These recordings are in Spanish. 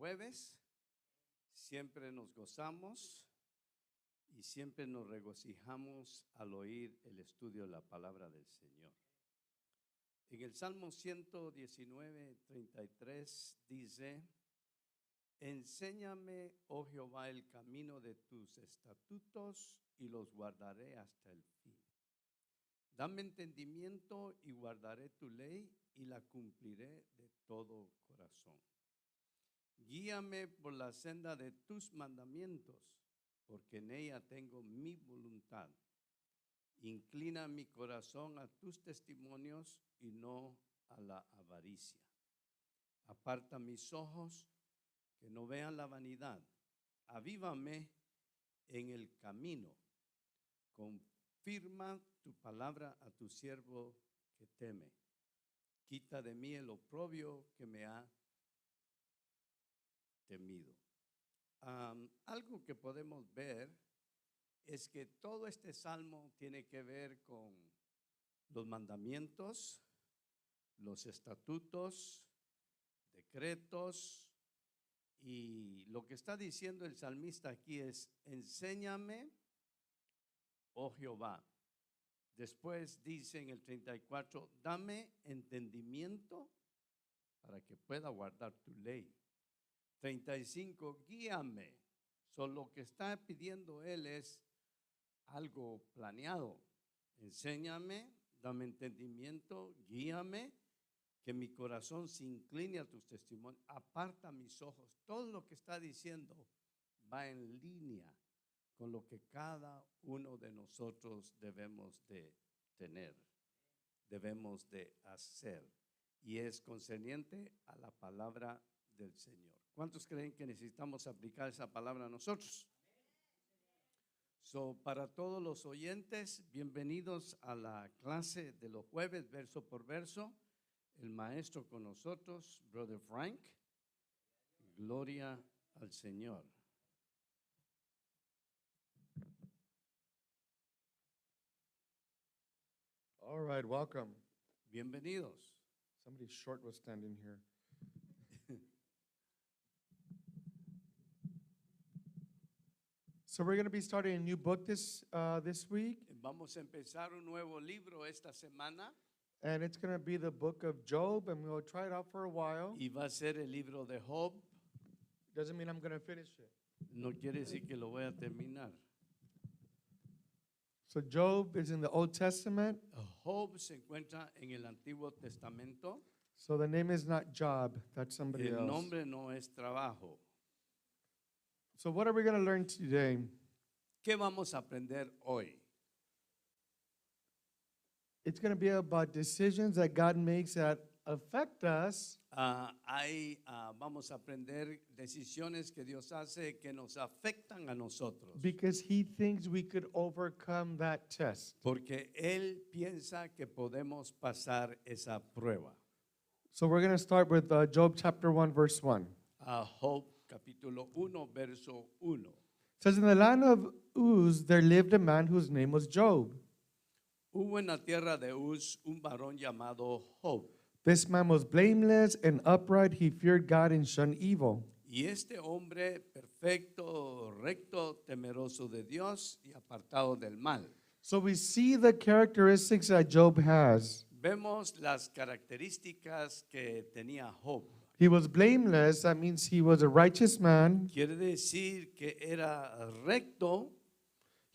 jueves. Siempre nos gozamos y siempre nos regocijamos al oír el estudio de la palabra del Señor. En el Salmo 119:33 dice: enséñame, oh Jehová, el camino de tus estatutos y los guardaré hasta el fin. Dame entendimiento y guardaré tu ley y la cumpliré de todo corazón. Guíame por la senda de tus mandamientos, porque en ella tengo mi voluntad. Inclina mi corazón a tus testimonios y no a la avaricia. Aparta mis ojos que no vean la vanidad. Avívame en el camino. Confirma tu palabra a tu siervo que teme. Quita de mí el oprobio que me ha temido. Algo que podemos ver es que todo este salmo tiene que ver con los mandamientos, los estatutos, decretos, y lo que está diciendo el salmista aquí es: enséñame, oh Jehová. Después dice en el 34, dame entendimiento para que pueda guardar tu ley. 35, guíame. Lo que está pidiendo él es algo planeado. Enséñame, dame entendimiento, guíame, que mi corazón se incline a tus testimonios, aparta mis ojos. Todo lo que está diciendo va en línea con lo que cada uno de nosotros debemos de tener, debemos de hacer, y es concerniente a la palabra del Señor. ¿Cuántos creen que necesitamos aplicar esa palabra a nosotros? Para todos los oyentes, bienvenidos a la clase de los jueves, verso por verso. El maestro con nosotros, Brother Frank. Gloria al Señor. All right, welcome. Bienvenidos. Somebody short was standing here. So we're going to be starting a new book this week, Vamos a empezar un nuevo libro esta semana and it's going to be the book of Job, and we'll try it out for a while. y va a ser el libro de Job. Doesn't mean I'm going to finish it. No quiere decir que lo voy a terminar. So Job is in the Old Testament, Job se encuentra en el Antiguo Testamento. so the name is not Job, that's somebody El else. nombre no es trabajo. So what are we going to learn today? ¿Qué vamos a aprender hoy? It's going to be about decisions that God makes that affect us, Vamos a aprender decisiones que Dios hace que nos afectan a nosotros. because He thinks we could overcome that test. Porque Él piensa que podemos pasar esa prueba. So we're going to start with Job chapter 1, verse 1. Job capítulo 1, verso 1. It says, in the land of Uz there lived a man whose name was Job. Hubo en la tierra de Uz un varón llamado Job. This man was blameless and upright. He feared God and shunned evil. Y este hombre perfecto, recto, temeroso de Dios y apartado del mal. So we see the characteristics that Job has. Vemos las características que tenía Job. He was blameless. That means he was a righteous man. Quiere decir que era recto,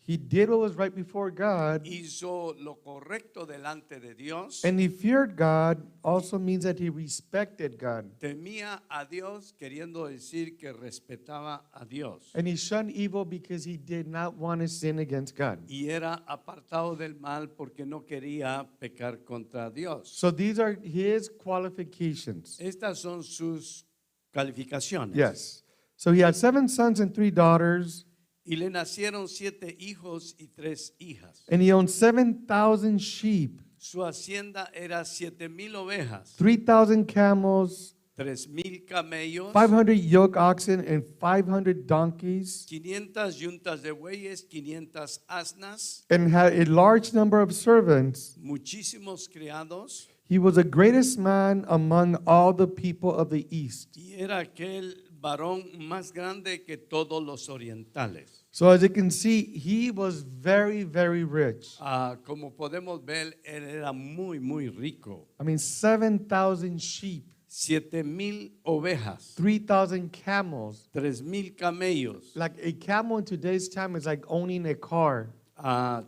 He did what was right before God. hizo lo correcto delante de Dios, And he feared God also means that he respected God. temía a Dios, queriendo decir que respetaba a Dios. And he shunned evil because he did not want to sin against God. Y era apartado del mal porque no quería pecar contra Dios. So these are his qualifications. Estas son sus calificaciones. Yes. So he had 7 sons and 3 daughters. Y le nacieron 7 hijos y 3 hijas. And he owned 7,000 sheep, Su hacienda era 7,000 ovejas, 3,000 camels, 3,000 camellos, 500 yoke oxen, and 500 donkeys, 500 yuntas de bueyes, 500 asnas, and had a large number of servants. muchísimos criados. He was the greatest man among all the people of the east. Y era aquel varón más grande que todos los orientales. So as you can see, he was very, very rich. Como podemos ver, él era muy, muy rico. I mean, 7,000 sheep, 7,000 ovejas, 3,000 camels. 3,000 camellos. Like a camel in today's time is like owning a car.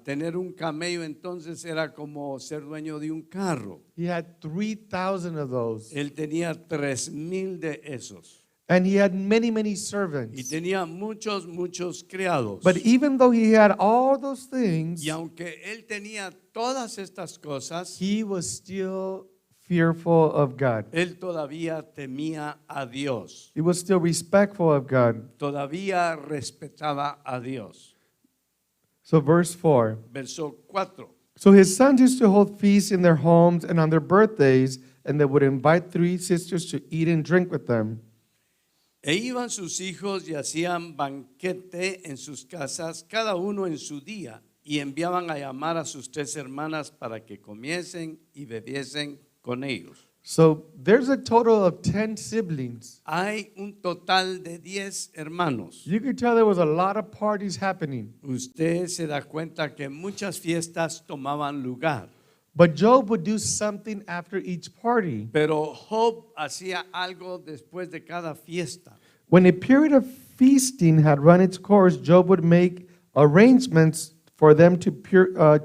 Tener un camello entonces era como ser dueño de un carro. He had 3,000 of those. Él tenía 3,000 de esos. And he had many, many Y servants. tenía muchos, muchos criados. But even though he had all those things, Y aunque él tenía todas estas cosas, he was still fearful of God. él todavía temía a Dios. He was still respectful of God. Todavía respetaba a Dios. So verse 4. Verso 4. So his sons used to hold feasts in their homes and on their birthdays, and they would invite 3 sisters to eat and drink with them. E iban sus hijos y hacían banquete en sus casas, cada uno en su día, y enviaban a llamar a sus 3 hermanas para que comiesen y bebiesen con ellos. So there's a total of 10 siblings. Hay un total de 10 hermanos. You could tell there was a lot of parties happening. Usted se da cuenta que muchas fiestas tomaban lugar, But Job would do something after each party. pero Job hacía algo después de cada fiesta. When a period of feasting had run its course, Job would make arrangements for them to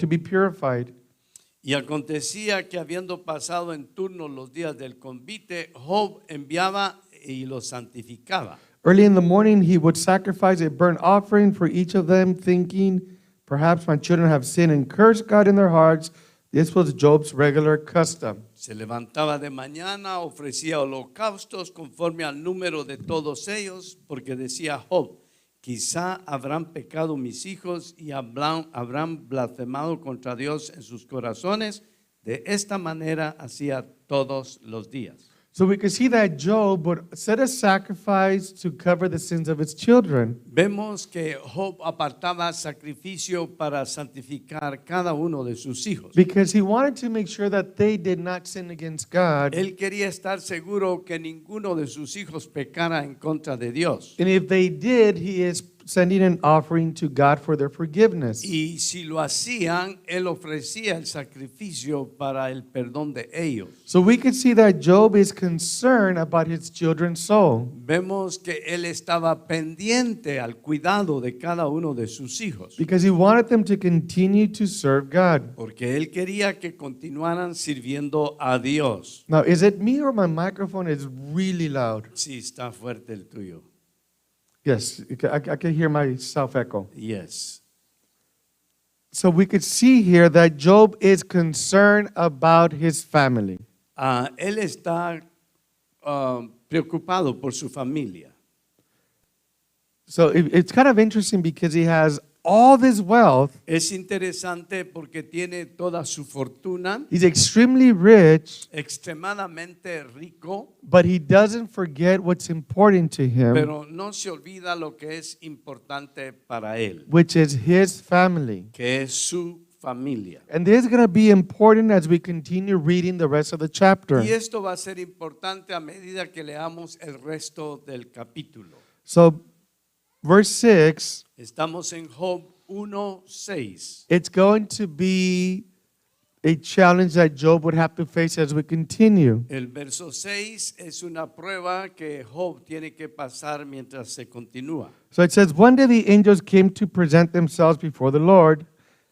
be purified. Y acontecía que habiendo pasado en turno los días del convite, Job enviaba y los santificaba. Early in the morning, he would sacrifice a burnt offering for each of them, thinking, perhaps my children have sinned and cursed God in their hearts. This was Job's regular custom. Se levantaba de mañana, ofrecía holocaustos conforme al número de todos ellos, porque decía Job, quizá habrán pecado mis hijos y habrán blasfemado contra Dios en sus corazones. De esta manera hacía todos los días. So we could see that Job would set a sacrifice to cover the sins of his children. Vemos que Job apartaba sacrificio para santificar cada uno de sus hijos. Because he wanted to make sure that they did not sin against God. Él quería estar seguro que ninguno de sus hijos pecara en contra de Dios. And if they did, he is sending an offering to God for their forgiveness. Y si lo hacían, él ofrecía el sacrificio para el perdón de ellos. So we could see that Job is concerned about his children's soul. Vemos que él estaba pendiente al cuidado de cada uno de sus hijos, Because he wanted them to continue to serve God. porque él quería que continuaran sirviendo a Dios. Now, is it me or my microphone is really loud? Sí, está fuerte el tuyo. Yes, I can hear myself echo. Yes. So we could see here that Job is concerned about his family. Él está preocupado por su familia. So it's kind of interesting because he has all this wealth. Es interesante porque tiene toda su fortuna, He's extremely rich, extremadamente rico, but he doesn't forget what's important to him, pero no se olvida lo que es importante para él, which is his family. que es su familia. And this is going to be important as we continue reading the rest of the chapter. Y esto va a ser importante a medida que leamos el resto del capítulo. So, verse 6, Estamos en Job 1:6. it's going to be a challenge that Job would have to face as we continue. El verso 6 es una prueba que Job tiene que pasar mientras se continúa. So it says, one day the angels came to present themselves before the Lord,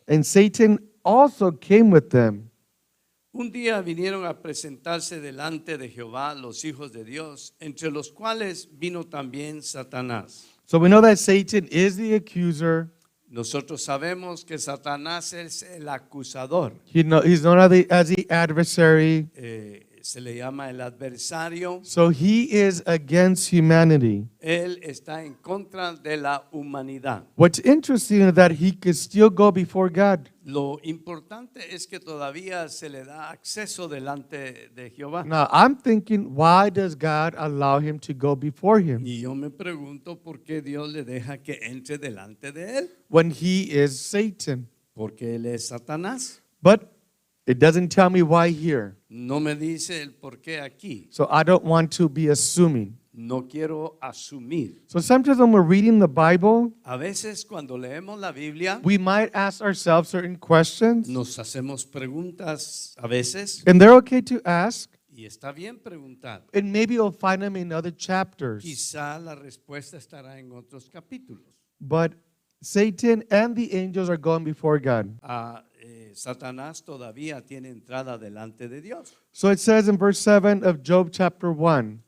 and Satan also came with them. Un día vinieron a presentarse delante de Jehová los hijos de Dios, entre los cuales vino también Satanás. So we know that Satan is the accuser. Nosotros sabemos que Satanás es el acusador. He's known as the adversary. Se le llama el adversario. So he is against humanity. Él está en contra de la humanidad. What's interesting is that he could still go before God. Lo importante es que todavía se le da acceso delante de Jehová. Now, I'm thinking, why does God allow him to go before him Y yo me pregunto por qué Dios le deja que entre delante de él. when he is Satan? Porque él es Satanás. But it doesn't tell me why here. No me dice el por qué aquí. So I don't want to be assuming. No quiero asumir. So sometimes when we're reading the Bible, A veces cuando leemos la Biblia, we might ask ourselves certain questions, nos hacemos preguntas a veces and they're okay to ask, y está bien preguntar. and maybe you'll find them in other chapters. Quizá la respuesta estará en otros capítulos. But Satan and the angels are going before God. Satanás todavía tiene entrada delante de Dios. So it says in verse 7 of Job chapter 1,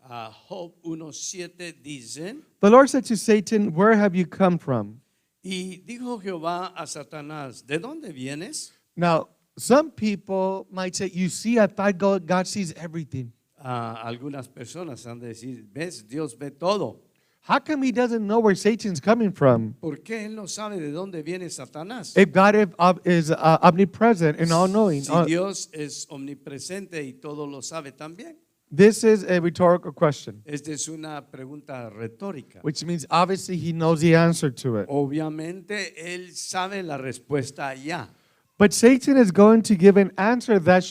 Job 1:7 dice, the Lord said to Satan, where have you come from? y dijo Jehová a Satanás, ¿de dónde vienes? Now, some people might say, you see, I thought God sees everything. Algunas personas han de decir, ves, Dios ve todo. How come he doesn't know where Satan's coming from? ¿Por qué él no sabe de dónde viene Satanás? If God is omnipresent and all-knowing. Si Dios es omnipresente y todo lo sabe también. This is a rhetorical question, Esta es una pregunta retórica. which means obviously he knows the answer to it. Obviamente él sabe la respuesta ya. But Satan is going to give an answer that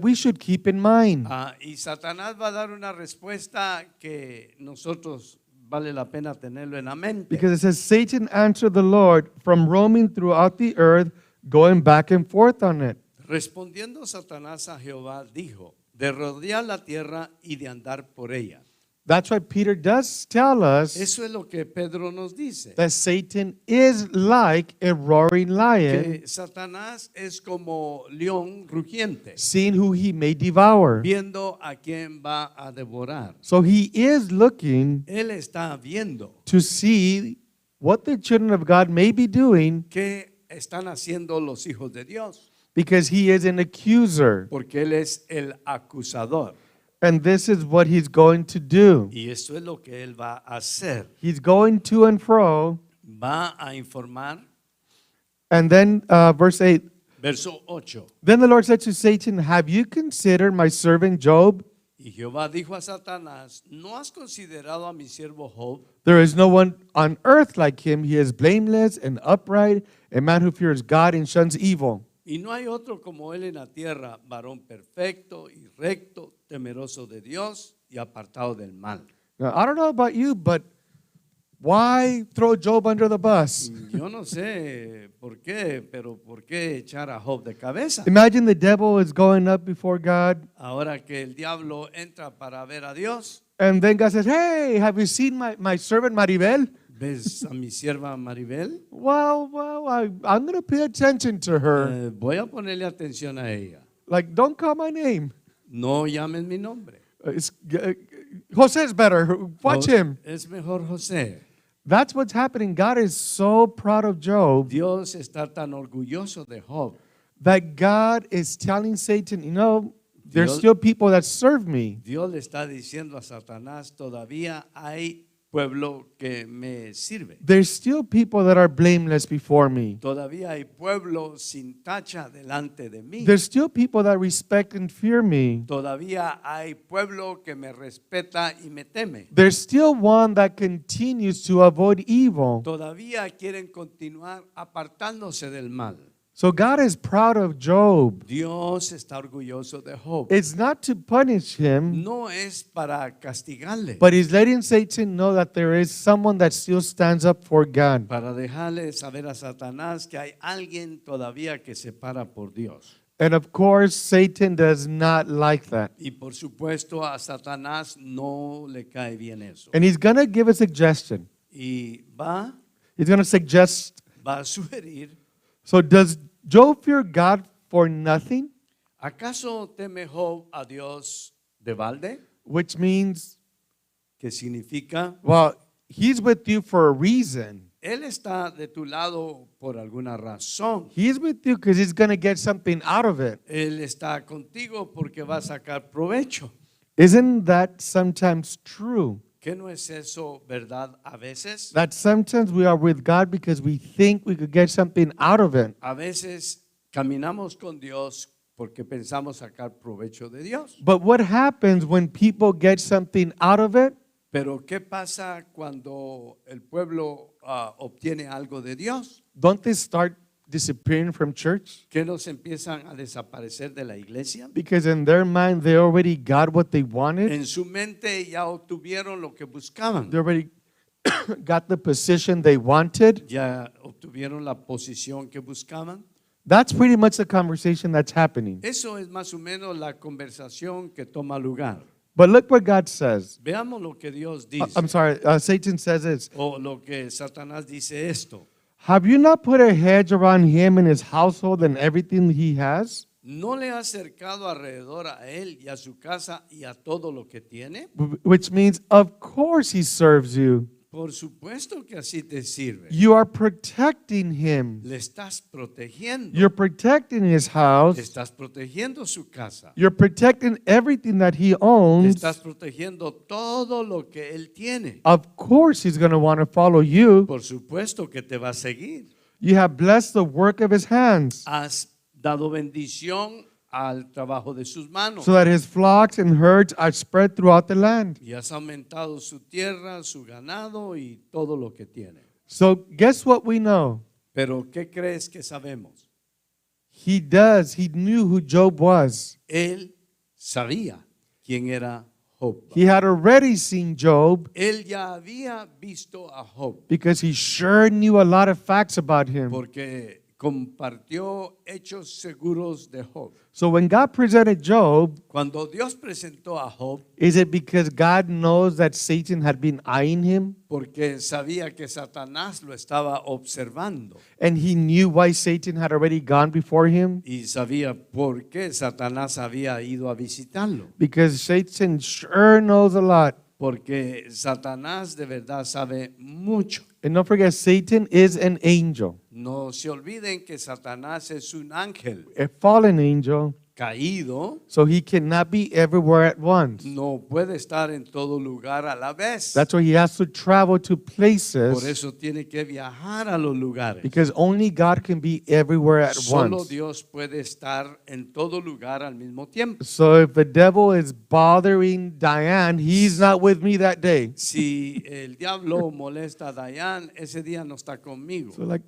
we should keep in mind. Y Satanás va a dar una respuesta que nosotros vale la pena tenerlo en la mente. Because it says, Satan answered the Lord from roaming throughout the earth, going back and forth on it. Respondiendo Satanás a Jehová, dijo, de rodear la tierra y de andar por ella. That's why Peter does tell us Eso es lo que Pedro nos dice. that Satan is like a roaring lion, Que Satanás es como león rugiente, seeing who he may devour. viendo a quién va a devorar. So he is looking Él está viendo to see what the children of God may be doing qué están haciendo los hijos de Dios, because he is an accuser. porque Él es el acusador. And this is what he's going to do. Y eso es lo que Él va a hacer. He's going to and fro. Va a informar. And then verse 8, Verso 8. then the Lord said to Satan, have you considered my servant Job? Y Jehová dijo a Satanás, ¿no has considerado a mi siervo Job? There is no one on earth like him. He is blameless and upright, a man who fears God and shuns evil. Y no hay otro como él en la tierra, varón perfecto y recto, temeroso de Dios y apartado del mal. Now, I don't know about you, but why throw Job under the bus? Yo no sé por qué, pero ¿por qué echar a Job de cabeza? Imagine the devil is going up before God, Ahora que el diablo entra para ver a Dios, and then God says, hey, have you seen my servant Maribel? ¿ves a mi sierva Maribel? Well, I'm going to pay attention to her. Voy a ponerle atención a ella. Like, don't call my name. No llamen mi nombre. Jose's better. Watch him. Es mejor José. That's what's happening. God is so proud of Job Dios está tan orgulloso de Job. that God is telling Satan, there's Dios- still people that serve me. Dios le está diciendo a Satanás, todavía hay pueblo que me sirve. There's still people that are blameless before me. Todavía hay pueblo sin tacha delante de mí. There's still people that respect and fear me. Todavía hay pueblo que me respeta y me teme. There's still one that continues to avoid evil. Todavía quieren continuar apartándose del mal. So God is proud of Job. Dios está orgulloso de Job. It's not to punish him, No es para castigarle, but he's letting Satan know that there is someone that still stands up for God. para dejarle saber a Satanás que hay alguien todavía que se para por Dios. And of course, Satan does not like that. Y por supuesto a Satanás no le cae bien eso. And he's going to give a suggestion. Y He's going to suggest, va a sugerir, so does Job fear God for nothing? ¿acaso teme Job a Dios de balde? Which means, Que significa, well, he's with you for a reason. Él está de tu lado por alguna razón. He's with you because he's going to get something out of it. Él está contigo porque va a sacar provecho. Isn't that sometimes true? ¿Qué no es eso verdad a veces? That sometimes we are with God because we think we could get something out of it. A veces caminamos con Dios porque pensamos sacar provecho de Dios. But what happens when people get something out of it? Pero ¿qué pasa cuando el pueblo obtiene algo de Dios? Don't they start disappearing from church? ¿Que nos empiezan a desaparecer de la iglesia? Because in their mind, they already got what they wanted. En su mente ya obtuvieron lo que buscaban. They already got the position they wanted. Ya obtuvieron la posición que buscaban. That's pretty much the conversation that's happening. Eso es más o menos la conversación que toma lugar. But look what God says. Veamos lo que Dios dice. I'm sorry, Satan says this. O lo que Satanás dice esto. Have you not put a hedge around him and his household and everything he has? ¿No le ha acercado alrededor a él y a su casa y a todo lo que tiene? Which means, of course, he serves you. Por supuesto que así te sirve. You are protecting him. Le estás protegiendo. You're protecting his house. Estás protegiendo su casa. You're protecting everything that he owns. Estás protegiendo todo lo que él tiene. Of course, he's going to want to follow you. Por supuesto que te va a seguir. You have blessed the work of his hands, Has dado bendición al trabajo de sus manos. so that his flocks and herds are spread throughout the land. Y has aumentado su tierra, su ganado y todo lo que tiene. So guess what we know? Pero ¿qué crees que sabemos? He knew who Job was. Él sabía quién era Job. He had already seen Job Él ya había visto a Job because he sure knew a lot of facts about him. porque compartió hechos seguros de Job. So when God presented Job, Cuando Dios presentó a Job, is it because God knows that Satan had been eyeing him porque sabía que Satanás lo estaba observando and he knew why Satan had already gone before him? y sabía por qué Satanás había ido a visitarlo. Because Satan sure knows a lot. Porque Satanás de verdad sabe mucho. And don't forget, Satan is an angel, No se olviden que Satanás es un ángel a fallen angel, caído. so he cannot be everywhere at once. No puede estar en todo lugar a la vez. That's why he has to travel to Por places, eso tiene que viajar a los lugares. because only God can be everywhere at Solo once. Dios puede estar en todo lugar al mismo tiempo. So if the devil is bothering Diane, he's not with me that day. Si el diablo molesta a Dayan, ese día no está conmigo. So like,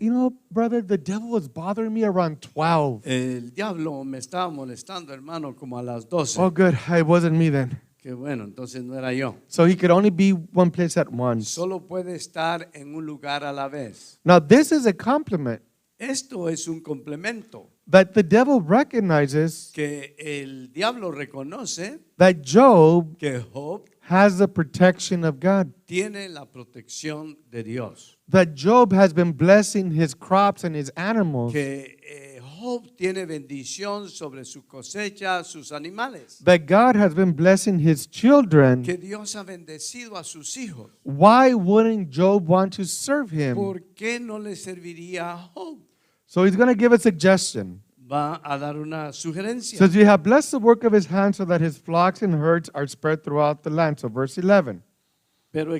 brother, the devil was bothering me around 12. El diablo me estaba molestando, hermano, como a las 12. Oh, good. It wasn't me then. Qué bueno, entonces no era yo. So he could only be one place at once. Solo puede estar en un lugar a la vez. Now, this is a compliment Esto es un complemento that the devil recognizes que el diablo reconoce that Job que Job has the protection of God. tiene la protección de Dios. That Job has been blessing his crops and his animals. Que Job tiene bendición sobre su cosecha, sus animales. That God has been blessing his children. Que Dios ha bendecido a sus hijos. Why wouldn't Job want to serve him? ¿Por qué no le serviría a Job? So he's going to give a suggestion. Va a dar una sugerencia. Says, you have blessed the work of his hands so that his flocks and herds are spread throughout the land. So verse 11. Pero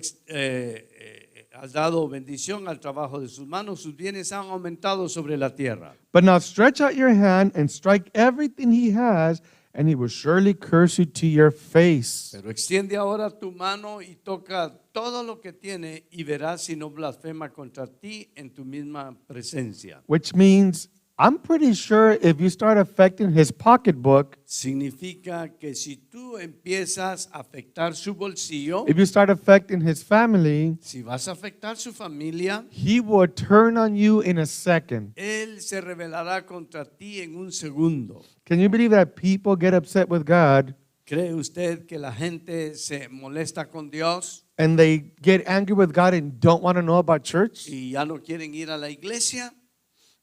has dado bendición al trabajo de sus manos, sus bienes han aumentado sobre la tierra. But now stretch out your hand and strike everything he has, and he will surely curse you to your face. Pero extiende ahora tu mano y toca todo lo que tiene y verás si no blasfema contra ti en tu misma presencia. Which means, I'm pretty sure if you start affecting his pocketbook, Significa que si tú empiezas a afectar su bolsillo, if you start affecting his family, si vas a afectar su familia, he will turn on you in a second. él se rebelará contra ti en un segundo. Can you believe that people get upset with God ¿Cree usted que la gente se molesta con Dios and they get angry with God and don't want to know about church? y ya no quieren ir a la iglesia?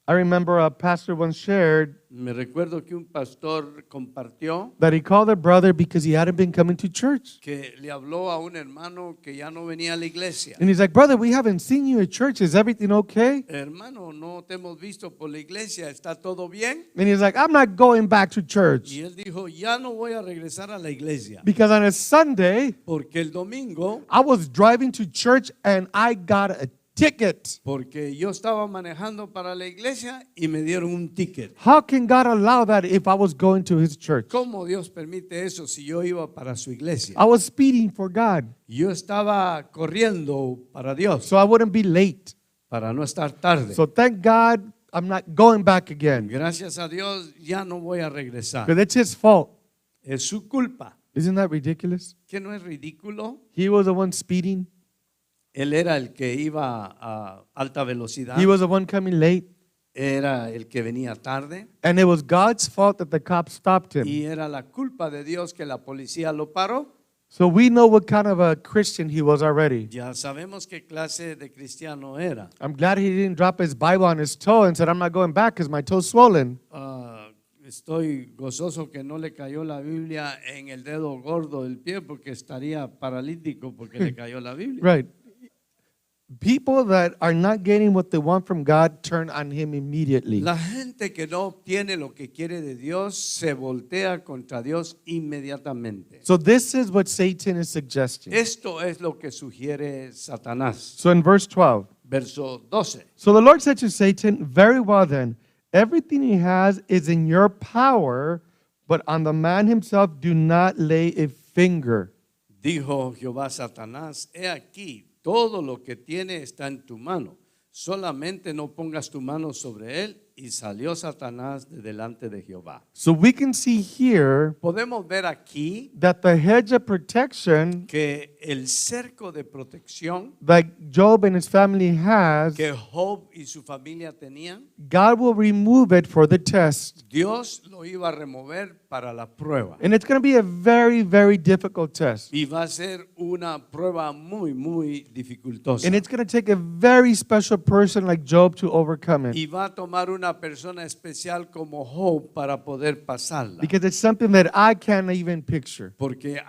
I remember a pastor once shared Me recuerdo que un pastor compartió that he called a brother because he hadn't been coming to church. que le habló a un hermano que ya no venía a la iglesia. And he's like, brother, we haven't seen you at church. Is everything okay? Hermano, no te hemos visto por la iglesia, ¿está todo bien? And he's like, I'm not going back to church. Y él dijo, ya no voy a regresar a la iglesia. Because on a Sunday, Porque el domingo, I was driving to church and I got a ticket. porque yo estaba manejando para la iglesia y me dieron un ticket. How can God allow that if I was going to his church? ¿Cómo Dios permite eso si yo iba para su iglesia? I was speeding for God, Yo estaba corriendo para Dios, so I wouldn't be late. para no estar tarde. So thank God I'm not going back again. Gracias a Dios ya no voy a regresar. Because it's his fault. Es su culpa. Isn't that ridiculous? ¿Que no es ridículo? He was the one speeding. Él era el que iba a alta velocidad. He was the one coming late. Era el que venía tarde. And it was God's fault that the cops stopped him. Y era la culpa de Dios que la policía lo paró. So we know what kind of a Christian he was already. Ya sabemos qué clase de cristiano era. I'm glad he didn't drop his Bible on his toe and said, I'm not going back because my toe's swollen. Estoy gozoso que no le cayó la Biblia en el dedo gordo del pie porque estaría paralítico porque le cayó la Biblia. Right. People that are not getting what they want from God turn on him immediately. La gente que no obtiene lo que quiere de Dios se voltea contra Dios inmediatamente. So this is what Satan is suggesting. Esto es lo que sugiere Satanás. So in verse 12, Verso 12. so the Lord said to Satan, very well then, everything he has is in your power, but on the man himself do not lay a finger. Dijo Jehová a Satanás, he aquí, todo lo que tiene está en tu mano. Solamente no pongas tu mano sobre él. Y salió Satanás de delante de Jehová. So we can see here Podemos ver aquí that the hedge of protection que el cerco de protección that Job and his family has, que Job y su familia tenían, God will remove it for the test. Dios lo iba a remover para la prueba. And it's going to be a very, very difficult test. Y va a ser una prueba muy, muy dificultosa. And it's going to take a very special person like Job to overcome it. Y va a tomar una persona especial como Job para poder pasarla. Because it's something that I can't even picture. Porque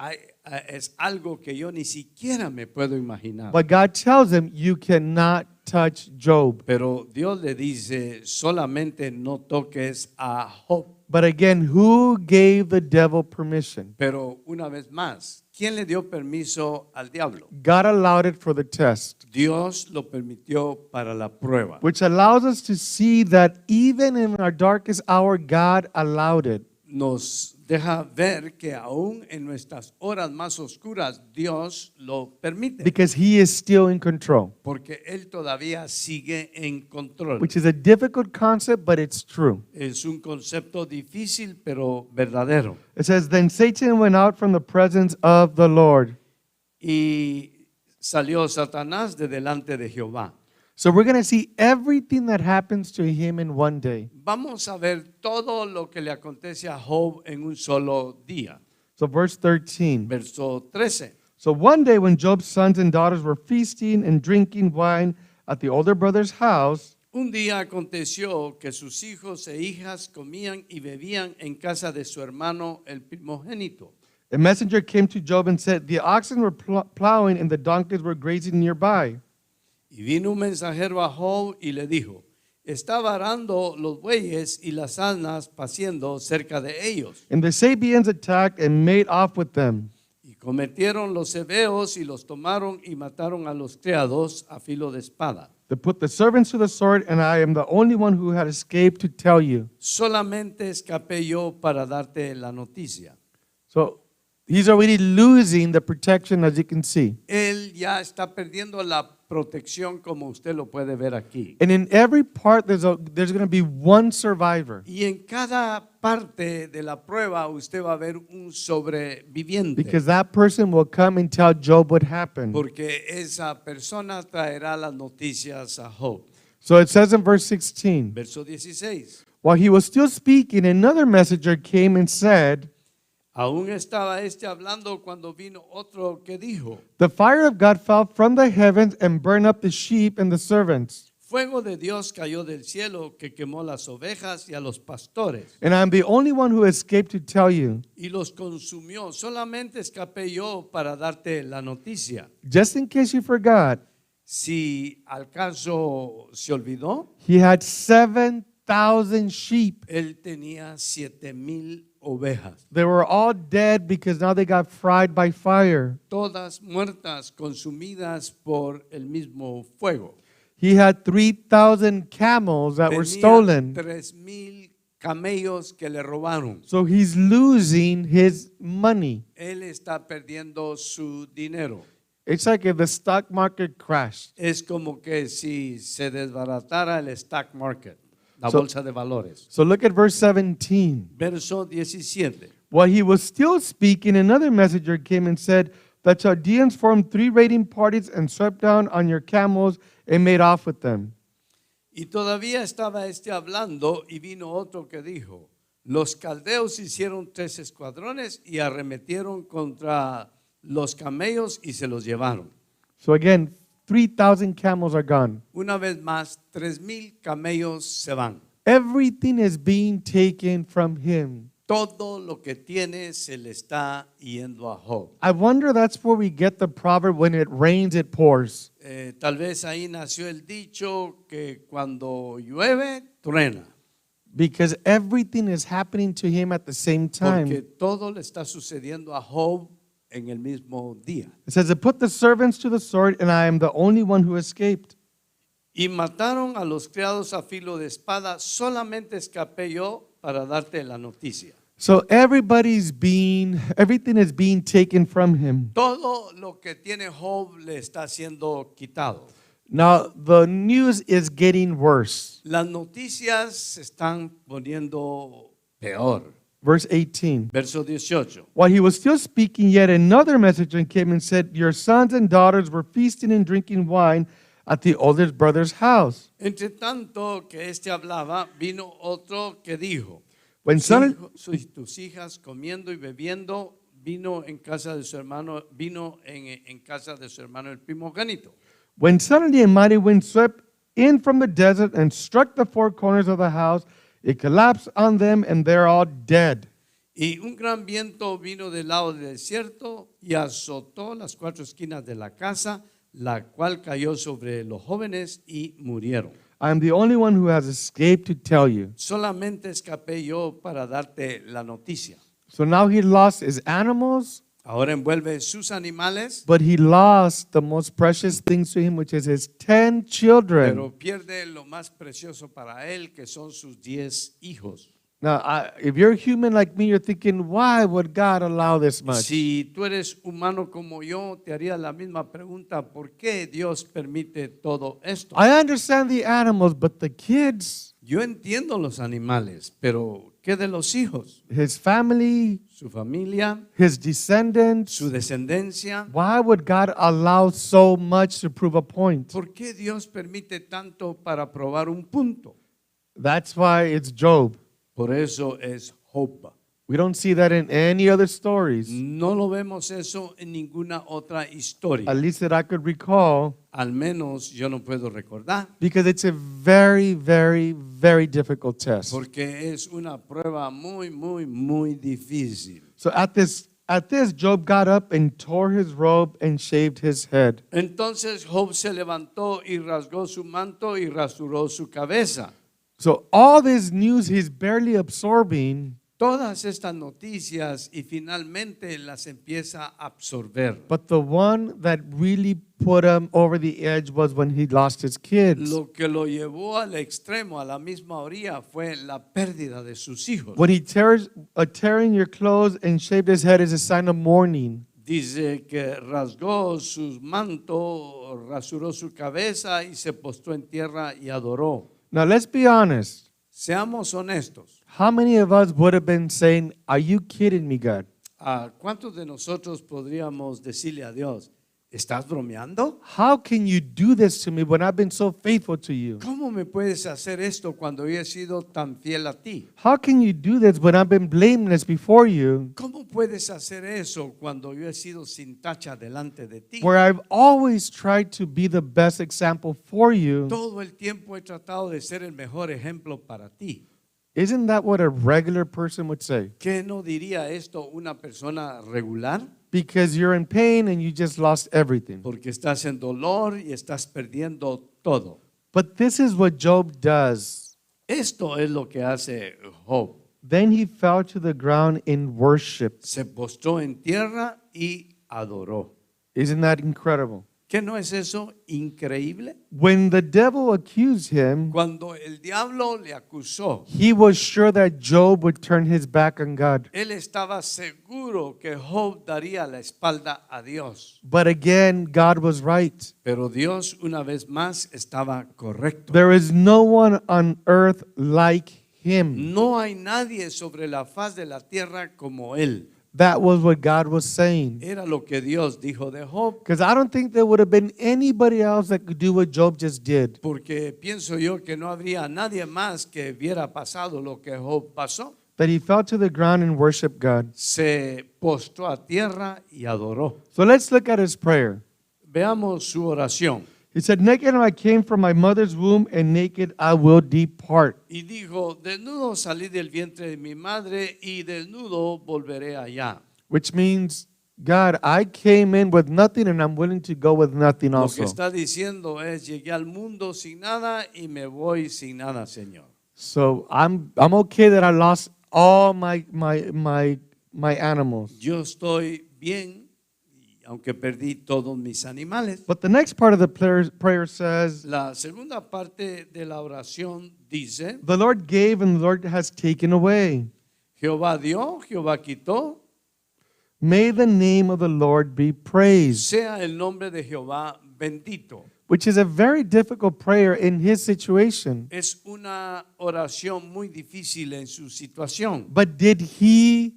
es algo que yo ni siquiera me puedo imaginar. But God tells him, you cannot touch Job. Pero Dios le dice, solamente no toques a Job. But again, who gave the devil permission? Pero una vez más, ¿quién le dio permiso al diablo? God allowed it for the test, Dios lo permitió para la prueba. which allows us to see that even in our darkest hour, God allowed it. Nos deja ver que aún en nuestras horas más oscuras Dios lo permite. Because he is still in control, Porque Él todavía sigue en control. which is a difficult concept, but it's true. Es un concepto difícil pero verdadero. It says, then Satan went out from the presence of the Lord. Y salió Satanás de delante de Jehová. So we're going to see everything that happens to him in one day. Vamos a ver todo lo que le acontece a Job en un solo día. So verse 13. Verso 13. So one day when Job's sons and daughters were feasting and drinking wine at the older brother's house, Un día aconteció que sus hijos e hijas comían y bebían en casa de su hermano el primogénito. a messenger came to Job and said, the oxen were plowing and the donkeys were grazing nearby. Y vino un mensajero a Job y le dijo, estaba arando los bueyes y las asnas paciendo cerca de ellos. And the Sabeans attacked and made off with them. Y cometieron los hebeos y los tomaron y mataron a los criados a filo de espada. They put the servants to the sword, and I am the only one who had escaped to tell you. Solamente escapé yo para darte la noticia. So he's already losing the protection, as you can see. Él ya está perdiendo la protección como usted lo puede ver aquí. And in every part, there's going to be one survivor. Y en cada parte de la prueba usted va a ver un sobreviviente. Because that person will come and tell Job what happened. Porque esa persona traerá las noticias a Job. So it says in verse 16, Verso 16. while he was still speaking, another messenger came and said, Aún estaba hablando cuando vino otro que dijo, the fire of God fell from the heavens and burned up the sheep and the servants. fuego de Dios cayó del cielo que quemó las ovejas y a los pastores And I'm the only one who escaped to tell you. y los consumió. Solamente escapé yo para darte la noticia. Just in case you forgot, Si al caso se olvidó, he had 7,000 sheep. él tenía 7,000 ovejas, They were all dead because now they got fried by fire. todas muertas, consumidas por el mismo fuego. He had 3,000 camels that were Tenía stolen. 3,000 camellos que le robaron. So he's losing his money. Él está perdiendo su dinero. It's like if the stock market crashed. Es como que si se desbaratara el stock market. la So- bolsa de valores. So look at verse 17. Verso 17. While he was still speaking, another messenger came and said, the Chaldeans formed 3 raiding parties and swept down on your camels and made off with them. Y todavía estaba hablando y vino otro que dijo, los caldeos hicieron 3 escuadrones y arremetieron contra los camellos y se los llevaron. So again, 3,000 camels are gone. Una vez más, 3,000 camellos se van. Everything is being taken from him. Todo lo que tiene se le está yendo a Job. I wonder that's where we get the proverb, when it rains, it pours. Tal vez ahí nació el dicho que cuando llueve, truena. Because everything is happening to him at the same Porque time. todo le está sucediendo a Job en el mismo día. It says, it put the servants to the sword, and I am the only one who escaped. Y mataron a los criados a filo de espada, solamente escapé yo para darte la noticia. So everything is being taken from him. Todo lo que tiene Job le está siendo quitado. Now, the news is getting worse. Las noticias se están poniendo peor. Verse 18. Verso 18. While he was still speaking, yet another messenger came and said, your sons and daughters were feasting and drinking wine at the oldest brother's house. Entre tanto que hablaba, vino otro que dijo, When son, tus hijas comiendo y bebiendo vino en casa de su hermano, vino en casa de su hermano el primogénito. when suddenly a mighty wind swept in from the desert and struck the 4 corners of the house, it collapsed on them and they're all dead. Y un gran viento vino del lado del desierto y azotó las 4 esquinas de la casa, la cual cayó sobre los jóvenes y murieron. I am the only one who has escaped to tell you. Solamente escapé yo para darte la noticia. So now he lost his animals, Ahora envuelve sus animales, but he lost the most precious things to him, which is his 10 children. pero pierde lo más precioso para él, que son sus 10 hijos. Now, if you're human like me, you're thinking, why would God allow this much? Si tú eres humano como yo, te haría la misma pregunta, ¿por qué Dios permite todo esto? I understand the animals, but the kids, Yo entiendo los animales, pero ¿qué de los hijos? his family, Su familia, his descendants, su descendencia. why would God allow so much to prove a point? ¿Por qué Dios permite tanto para probar un punto? That's why it's Job. Por eso es Job. We don't see that in any other stories, No lo vemos eso en ninguna otra historia. at least that I could recall, Al menos yo no puedo recordar, because it's a very, very, very difficult test. porque es una prueba muy, muy, muy difícil. So at this, Job got up and tore his robe and shaved his head. Entonces Job se levantó y rasgó su manto y rasuró su cabeza. So all this news he's barely absorbing, Todas estas noticias y finalmente las empieza a absorber. but the one that really put him over the edge was when he lost his kids. Lo que lo llevó al extremo, a la misma orilla, fue la pérdida de sus hijos. When he tearing your clothes and shaved his head is a sign of mourning. Dice que rasgó su manto, rasuró su cabeza y se postró en tierra y adoró. Now let's be honest. Seamos honestos. How many of us would have been saying, are you kidding me, God? ¿Cuántos de nosotros podríamos decirle a Dios, ¿estás bromeando? How can you do this to me when I've been so faithful to you? ¿Cómo me puedes hacer esto cuando yo he sido tan fiel a ti? How can you do this when I've been blameless before you? ¿Cómo puedes hacer eso cuando yo he sido sin tacha delante de ti? Where I've always tried to be the best example for you. Todo el tiempo he tratado de ser el mejor ejemplo para ti. Isn't that what a regular person would say? ¿Qué no diría esto una persona regular? Because you're in pain and you just lost everything. Porque estás en dolor y estás perdiendo todo. But this is what Job does. Esto es lo que hace Job. Then he fell to the ground in worship. Se postró en tierra y adoró. Isn't that incredible? ¿Qué no es eso increíble? When the devil accused him, Cuando el diablo le acusó, he was sure that Job would turn his back on God. él estaba seguro que Job daría la espalda a Dios. But again, God was right. Pero Dios una vez más estaba correcto. There is no one on earth like him. No hay nadie sobre la faz de la tierra como él. That was what God was saying. Era lo que Dios dijo de Job. Because I don't think there would have been anybody else that could do what Job just did. Porque pienso yo que no habría nadie más que hubiera pasado lo que Job pasó. That he fell to the ground and worshiped God. Se postró a tierra y adoró. So let's look at his prayer. Veamos su oración. He said, naked I came from my mother's womb, and naked I will depart. Y dijo, desnudo salí del vientre de mi madre y desnudo volveré allá. Which means, God, I came in with nothing and I'm willing to go with nothing Lo que also. está diciendo es, llegué al mundo sin nada y me voy sin nada, Señor. So I'm okay that I lost all my animals. Yo estoy bien, aunque perdí todos mis animales. But the next part of the prayer says, La segunda parte de la oración dice, the Lord gave and the Lord has taken away. Jehová dio, Jehová quitó, May the name of the Lord be praised. sea el nombre de Jehová bendito. Which is a very difficult prayer in his situation. Es una oración muy difícil en su situación. But did he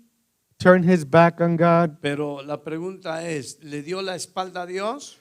turn his back on God? Pero la pregunta es, ¿le dio la espalda a Dios?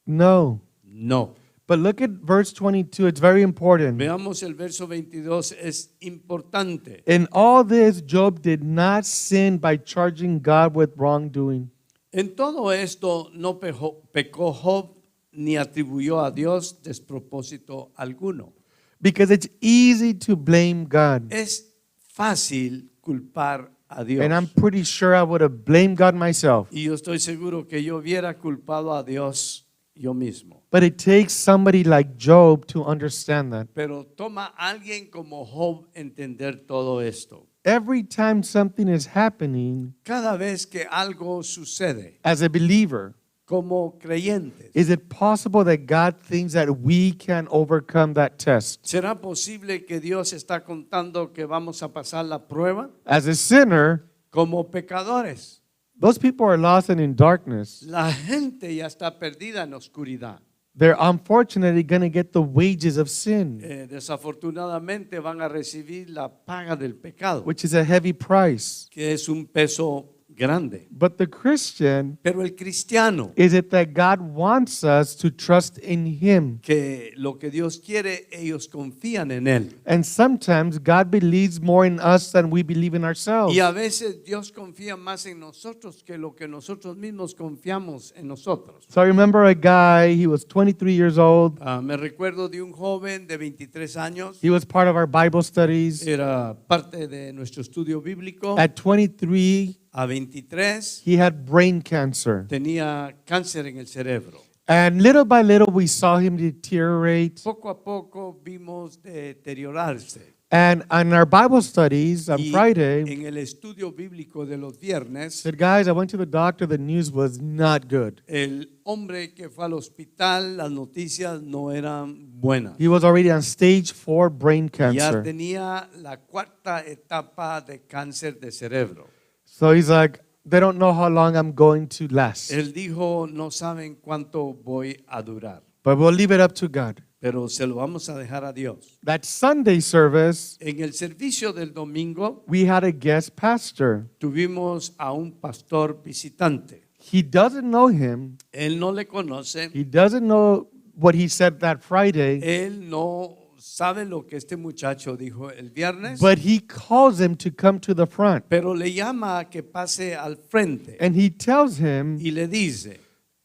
No. No. But look at verse 22. It's very important. Veamos el verso 22, es importante. In all this, Job did not sin by charging God with wrongdoing. En todo esto no pecó Job ni atribuyó a Dios despropósito alguno. Because it's easy to blame God. Es fácil culpar a Dios. And I'm pretty sure I would have blamed God myself. Y yo estoy seguro que yo hubiera culpado a Dios yo mismo. But it takes somebody like Job to understand that. Pero toma a alguien como Job entender todo esto. Every time something is happening, Cada vez que algo sucede as a believer, como creyentes, is it possible that God thinks that we can overcome that test? ¿será posible que Dios está contando que vamos a pasar la prueba? As a sinner, Como pecadores, those people are lost and in darkness. la gente ya está perdida en oscuridad. They're unfortunately going to get the wages of sin, Desafortunadamente van a recibir la paga del pecado, which is a heavy price. que es un peso grande. But the Christian Pero el cristiano, is it that God wants us to trust in Him. que lo que Dios quiere, ellos confían en Él. And sometimes God believes more in us than we believe in ourselves. Y a veces Dios confía más en nosotros que lo que nosotros mismos confiamos en nosotros. So I remember a guy, he was 23 years old. Me recuerdo de un joven de 23 años. He was part of our Bible studies. Era parte de nuestro estudio bíblico. At 23, A 23 he had brain cancer. tenía cáncer en el cerebro. And little by little, we saw him deteriorate. Poco a poco vimos deteriorarse. And on our Bible studies on Y Friday, en el estudio bíblico de los viernes, said, guys, I went to the doctor. The news was not good. el hombre que fue al hospital, las noticias no eran buenas. He was already on stage 4 brain Ya cancer. tenía la cuarta etapa de cáncer de cerebro. So he's like, they don't know how long I'm going to last. Él dijo, no saben cuánto voy a durar, But we'll leave it up to God. pero se lo vamos a dejar a Dios. That Sunday service, En el servicio del domingo we had a guest pastor. tuvimos a un pastor visitante. He doesn't know him. Él no le conoce, He doesn't know what he said that Friday. él no sabe lo que este muchacho dijo el viernes, But he calls him to come to the front. pero le llama a que pase al frente And he tells him, y le dice,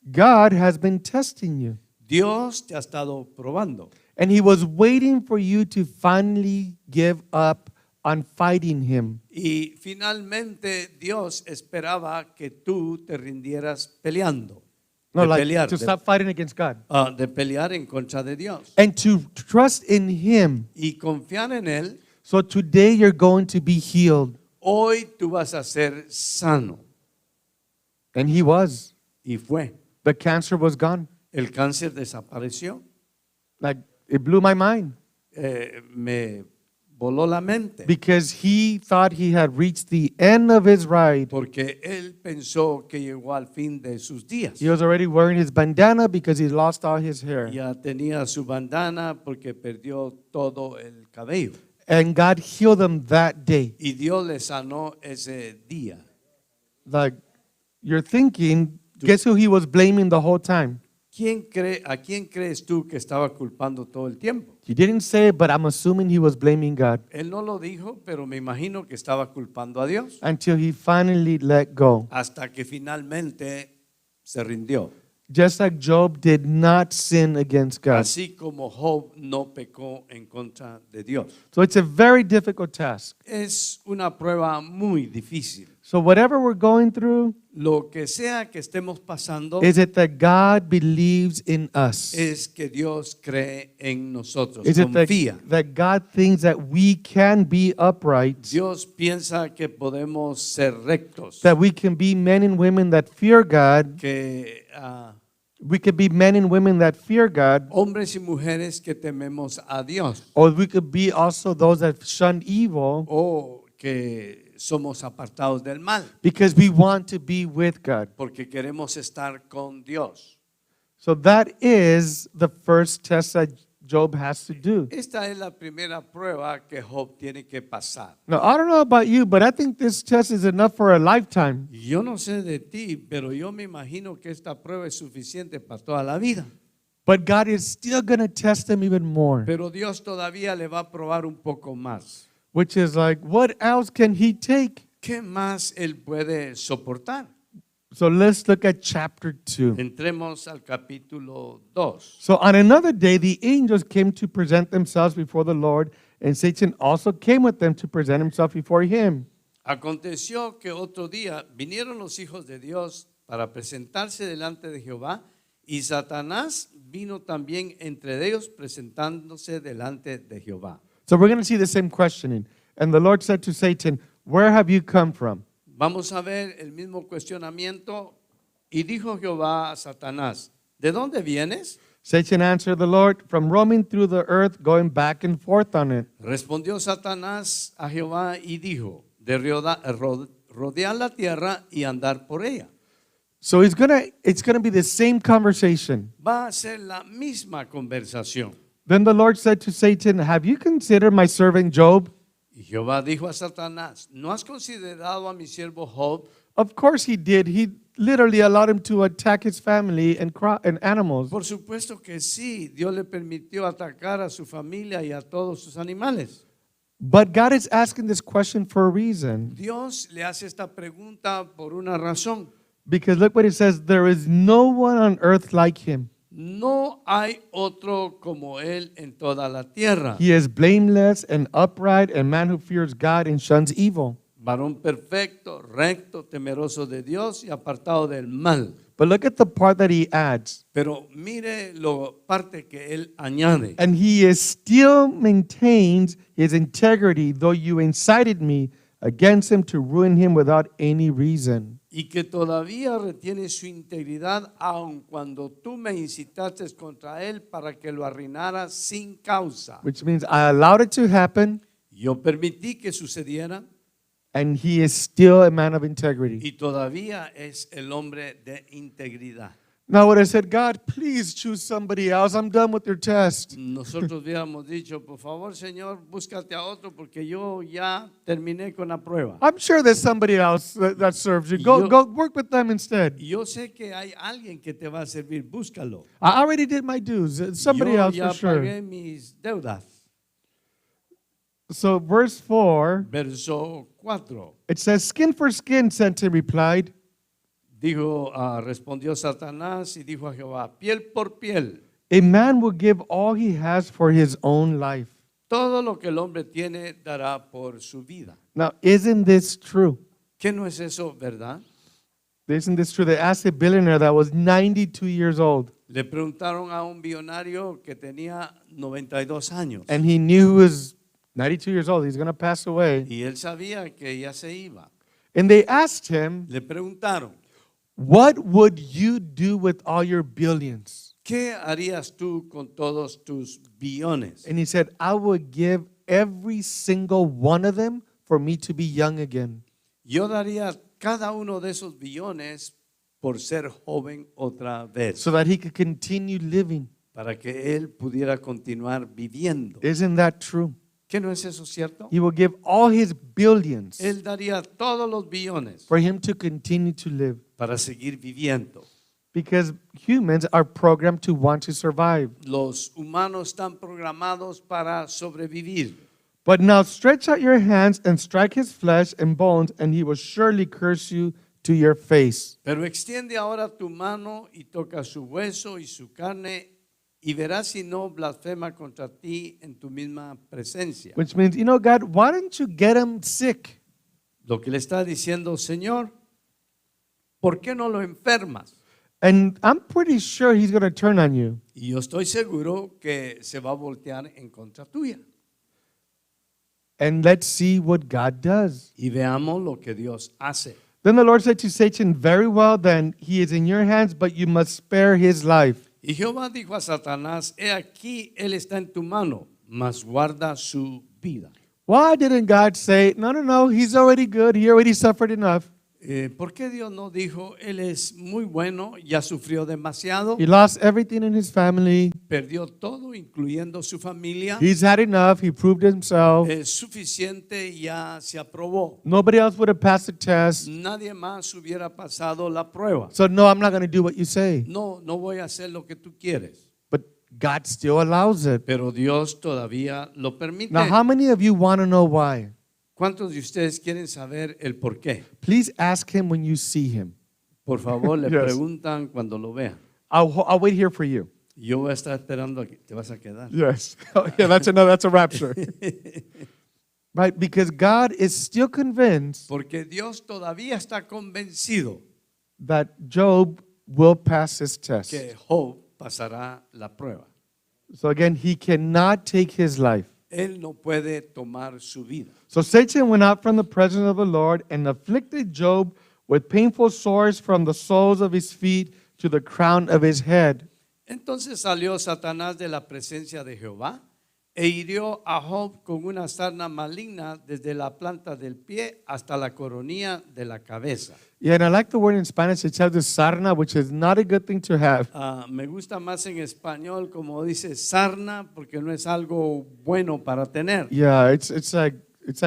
God has been testing you. Dios te ha estado probando. And he was waiting for you to finally give up on fighting him. Y finalmente Dios esperaba que tú te rindieras peleando. No, de like pelear, to stop fighting against God. de pelear en contra de Dios. And to trust in him. Y confiar en Él. So today you're going to be healed. Hoy tú vas a ser sano. And he was. Y fue. The cancer was gone. El cáncer desapareció. Like, it blew my mind Me voló la mente. because he thought he had reached the end of his ride. Porque él pensó que llegó al fin de sus días. He was already wearing his bandana because he lost all his hair. Ya tenía su bandana porque perdió todo el cabello. And God healed him that day. Y Dios le sanó ese día. Like, you're thinking, guess who he was blaming the whole time? ¿A quién crees tú que estaba culpando todo el tiempo? He didn't say it, but I'm assuming he was blaming God Él no lo dijo, pero me imagino que estaba culpando a Dios until he finally let go. hasta que finalmente se rindió. Just like Job did not sin against God. Así como Job no pecó en contra de Dios. So it's a very difficult task. Es una prueba muy difícil. So whatever we're going through, Lo que sea que estemos pasando is it that God believes in us? es que Dios cree en nosotros, Is it confía. that God thinks that we can be upright, Dios piensa que podemos ser rectos, that we can be men and women that fear God, que we could be men and women that fear God, hombres y mujeres que tememos a Dios or we could be also those that shun evil o que somos apartados del mal because we want to be with God. porque queremos estar con Dios. So that is the first test that Job has to do. Esta es la primera prueba que Job tiene que pasar. Now, I don't know about you, but I think this test is enough for a lifetime. Yo no sé de ti, pero yo me imagino que esta prueba es suficiente para toda la vida. But God is still going to test him even more, Pero Dios todavía le va a probar un poco más. which is like, what else can he take? ¿Qué más él puede soportar? So let's look at chapter 2. Entremos al capítulo 2. So on another day, the angels came to present themselves before the Lord, and Satan also came with them to present himself before him. Aconteció que otro día vinieron los hijos de Dios para presentarse delante de Jehová, y Satanás vino también entre ellos presentándose delante de Jehová. So we're going to see the same questioning. And the Lord said to Satan, where have you come from? Vamos a ver el mismo cuestionamiento. Y dijo Jehová a Satanás, ¿de dónde vienes? Satan answered the Lord, from roaming through the earth, going back and forth on it. Respondió Satanás a Jehová y dijo, de rodear la tierra y andar por ella. So it's gonna be the same conversation. Va a ser la misma conversación. Then the Lord said to Satan, have you considered my servant Job? Y Jehová dijo a Satanás, ¿no has considerado a mi siervo Job? Of course he did. He literally allowed him to attack his family and animals. Por supuesto que sí, Dios le permitió atacar a su familia y a todos sus animales. But God is asking this question for a reason. Dios le hace esta pregunta por una razón. Because look what it says, there is no one on earth like him. No hay otro como él en toda la tierra. He is blameless and upright, a man who fears God and shuns evil. Varón perfecto, recto, temeroso de Dios y apartado del mal. But look at the part that he adds. Pero mire lo parte que él añade. And he is still maintains his integrity, though you incited me against him to ruin him without any reason. Y que todavía retiene su integridad aun cuando tú me incitaste contra él para que lo arruinara sin causa. Which means I allowed it to happen, Yo permití que sucediera and he is still a man of integrity. y todavía es el hombre de integridad. Now, would I said, God, please choose somebody else. I'm done with your test. Nosotros hubiéramos dicho, por favor, Señor, búscate a otro porque yo ya terminé con la prueba. I'm sure there's somebody else that serves you. Yo- Go work with them instead. Y yo sé que hay alguien que te va a servir, búscalo. I already did my dues. Somebody Yo else ya for sure. pagué mis deudas. So, verse 4, Verso 4. it says, skin for skin, Satan replied. Respondió Satanás y dijo a Jehová, piel por piel, A man will give all he has for his own life. todo lo que el hombre tiene dará por su vida. Now, isn't this true? ¿Qué no es eso, verdad? Isn't this true? They asked a billionaire that was 92 years old, Le preguntaron a un billonario que tenía 92 años and he knew he was 92 years old. He's going to pass away. y él sabía que ya se iba. And they asked him, Le preguntaron, what would you do with all your billions? ¿qué harías tú con todos tus billones? And he said, I would give every single one of them for me to be young again. Yo daría cada uno de esos billones por ser joven otra vez, So that he could continue living. para que él pudiera continuar viviendo. Isn't that true? ¿Qué no es eso cierto? He will give all his billions Él daría todos los billones for him to continue to live. para seguir viviendo. Because humans are programmed to want to survive. Los humanos están programados para sobrevivir. But now stretch out your hands and strike his flesh and bones, and he will surely curse you to your face. Pero extiende ahora tu mano y toca su hueso y su carne y verás si no blasfema contra ti en tu misma presencia. Which means, God, why don't you get him sick? Lo que le está diciendo, Señor, ¿por qué no lo enfermas? And I'm pretty sure he's going to turn on you. Y yo estoy seguro que se va a voltear en contra tuya. And let's see what God does. Y veamos lo que Dios hace. Then the Lord said to Satan, very well, then he is in your hands, but you must spare his life. Y Jehová dijo a Satanás, he aquí, él está en tu mano, mas guarda su vida. Why didn't God say, no, he's already good. He already suffered enough. ¿Por qué Dios no dijo, él es muy bueno, ya sufrió demasiado, He lost everything in his family. perdió todo, incluyendo su familia, He's had enough. He proved himself. es suficiente, ya se aprobó. Nobody else would have passed the test. Nadie más hubiera pasado la prueba. So no, I'm not going to do what you say. No, no voy a hacer lo que tú quieres, But God still allows it. pero Dios todavía lo permite. Now, how many of you want to know why? ¿Cuántos de ustedes quieren saber el por qué? Please ask him when you see him. Por favor, le Yes. preguntan cuando lo vean. I'll wait here for you. Yo voy a estar esperando a que te vas a quedar. Yes. Yeah, that's a rapture. Right? Because God is still convinced Porque Dios todavía está convencido that Job will pass his test. que Job pasará la prueba. So again, he cannot take his life. Él no puede tomar su vida. So Satan went out from the presence of the Lord and afflicted Job with painful sores from the soles of his feet to the crown of his head. Entonces salió Satanás de la presencia de Jehová e hirió a Job con una sarna maligna desde la planta del pie hasta la coronilla de la cabeza. Yeah, and I like the word in Spanish. It has this sarna, which is not a good thing to have. Me gusta más en español como dice sarna porque no es algo bueno para tener. Yeah, it's like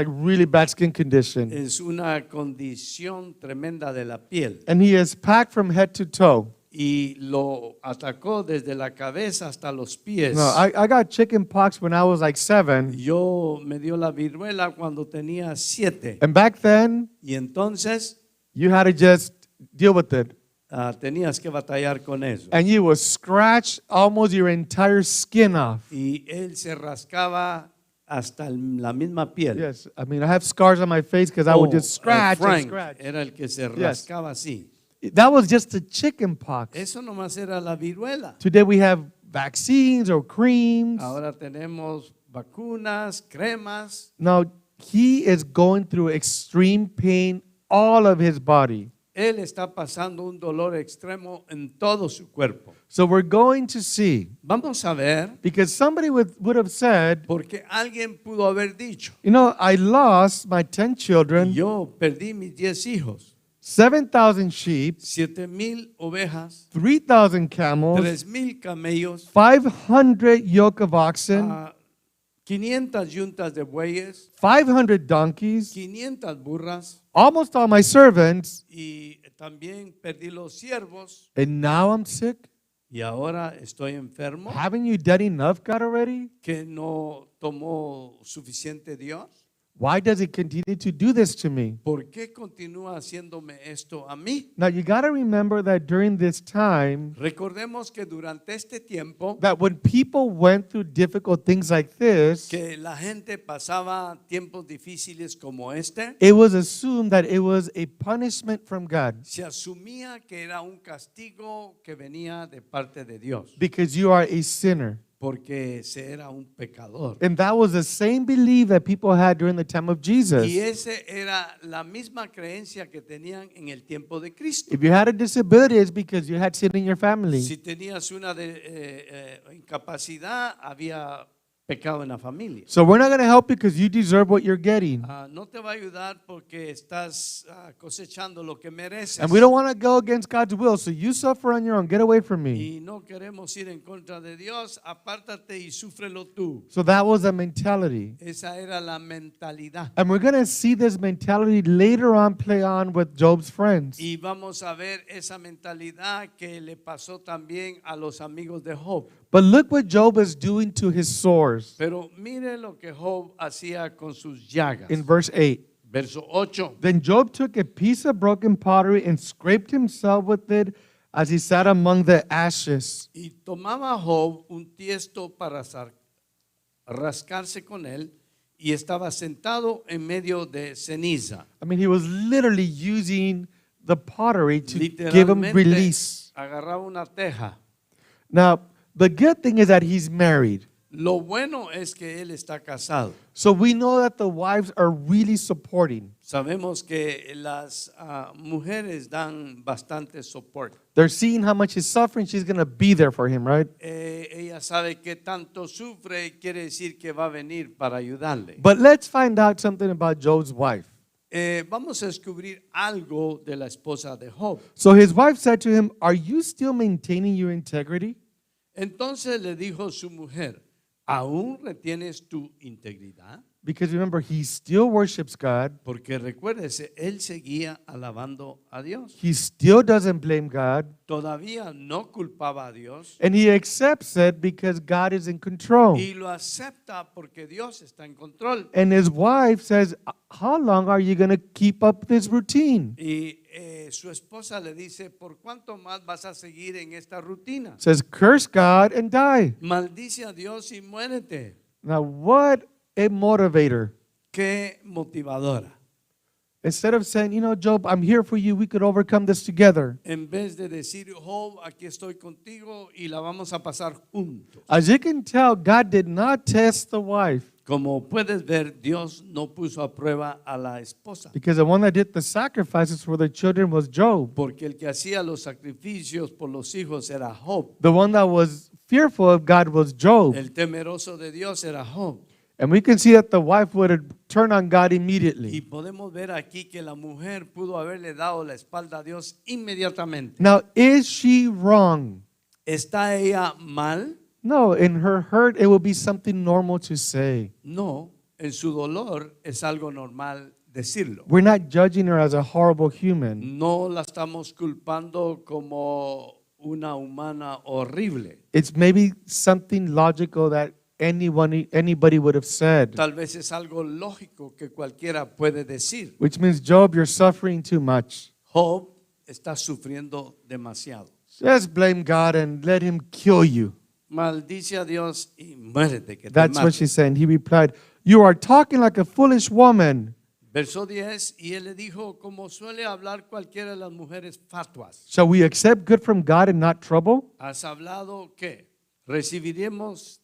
really bad skin condition. Es una condición tremenda de la piel. And he is packed from head to toe. Y lo atacó desde la cabeza hasta los pies. No, I got chicken pox when I was like 7. Yo me dio la viruela cuando tenía 7. And back then, Y entonces you had to just deal with it. tenías que batallar con eso. And you would scratch almost your entire skin off. Y él se rascaba hasta la misma piel. Yes, I mean, I have scars on my face because I would just scratch and Frank scratch. era el que se Yes. rascaba así. That was just the chicken pox. Eso nomás era la viruela. Today we have vaccines or creams. Ahora tenemos vacunas, cremas. Now, he is going through extreme pain all of his body. Él está pasando un dolor extremo en todo su cuerpo. So we're going to see, Vamos a ver, because somebody would have said, porque alguien pudo haber dicho, I lost my 10 children, yo perdí mis 10 hijos, 7,000 sheep, 7,000 ovejas, 3,000 camels, 3,000 camellos, 500 yoke of oxen, 500 yuntas de bueyes, 500 donkeys, 500 burras, almost all my servants, y también perdí los siervos, and now I'm sick? y ahora estoy enfermo. Haven't you done enough, God, already? ¿Que no tomó suficiente Dios? Why does he continue to do this to me? ¿Por qué continúa haciéndome esto a mí? Now, you got to remember that during this time, Recordemos que durante este tiempo that when people went through difficult things like this, que la gente pasaba tiempos difíciles como este, it was assumed that it was a punishment from God se asumía que era un castigo que venía de parte de Dios, because you are a sinner. porque ese era un pecador. And that was the same belief that people had during the time of Jesus. Y esa era la misma creencia que tenían en el tiempo de Cristo. If you had a disability, it's because you had sin in your family. Si tenías una incapacidad, había pecado en la familia. So we're not going to help you because you deserve what you're getting. No te va a ayudar porque estás cosechando lo que mereces. And we don't want to go against God's will, so you suffer on your own. Get away from me. Y no queremos ir en contra de Dios. Apártate y súfrelo tú. So that was a mentality. Esa era la mentalidad. And we're going to see this mentality later on play on with Job's friends. Y vamos a ver esa mentalidad que le pasó también a los amigos de Job. But look what Job is doing to his sores Pero mire lo que Job hacía con sus llagas. in verse 8. Verso 8. Then Job took a piece of broken pottery and scraped himself with it as he sat among the ashes. Y tomaba Job un tiesto para rascarse con él y estaba sentado en medio de ceniza. I mean, he was literally using the pottery to give him Literalmente release. agarraba una teja. Now, the good thing is that he's married. Lo bueno es que él está casado. So we know that the wives are really supporting. Sabemos que las mujeres dan bastante soporte. They're seeing how much he's suffering. She's going to be there for him, right? Ella sabe que tanto sufre y quiere decir que va a venir para ayudarle. But let's find out something about Job's wife. Vamos a descubrir algo de la esposa de Job. So his wife said to him, "Are you still maintaining your integrity?" Entonces le dijo su mujer, ¿aún retienes tu integridad? Because remember, he still worships God. Porque recuérdese, él seguía alabando a Dios. He still doesn't blame God. Todavía no culpaba a Dios. And he accepts it because God is in control. Y lo acepta porque Dios está en control. And his wife says, "How long are you going to keep up this routine?" Y su esposa le dice, ¿por cuánto más vas a seguir en esta rutina? Says, "Curse God and die." Maldice a Dios y muérete. Now, what a motivator. Qué motivadora. Instead of saying, Job, I'm here for you. We could overcome this together. En vez de decir, Job, aquí estoy contigo y la vamos a pasar juntos. As you can tell, God did not test the wife Como puedes ver, Dios no puso a prueba a la esposa. because the one that did the sacrifices for the children was Job. Porque el que hacía los sacrificios por los hijos era Job. The one that was fearful of God was Job. El temeroso de Dios era Job. And we can see that the wife would turn on God Y immediately. podemos ver aquí que la mujer pudo haberle dado la espalda a Dios inmediatamente. Now, is she wrong? ¿Está ella mal? No, in her hurt, it will be something normal to say. No, en su dolor es algo normal decirlo. We're not judging her as a horrible human. No la estamos culpando como una humana horrible. It's maybe something logical that anybody would have said, Tal vez es algo lógico que cualquiera puede decir. which means, Job, you're suffering too much. Job está sufriendo demasiado. Just blame God and let him kill you. Maldice a Dios y muérete que te That's what mate. she's saying. He replied, "You are talking like a foolish woman. Verso 10, y él le dijo, como suele hablar cualquiera de las mujeres fatuas. Shall we accept good from God and not trouble?" ¿Has hablado qué? ¿Recibiremos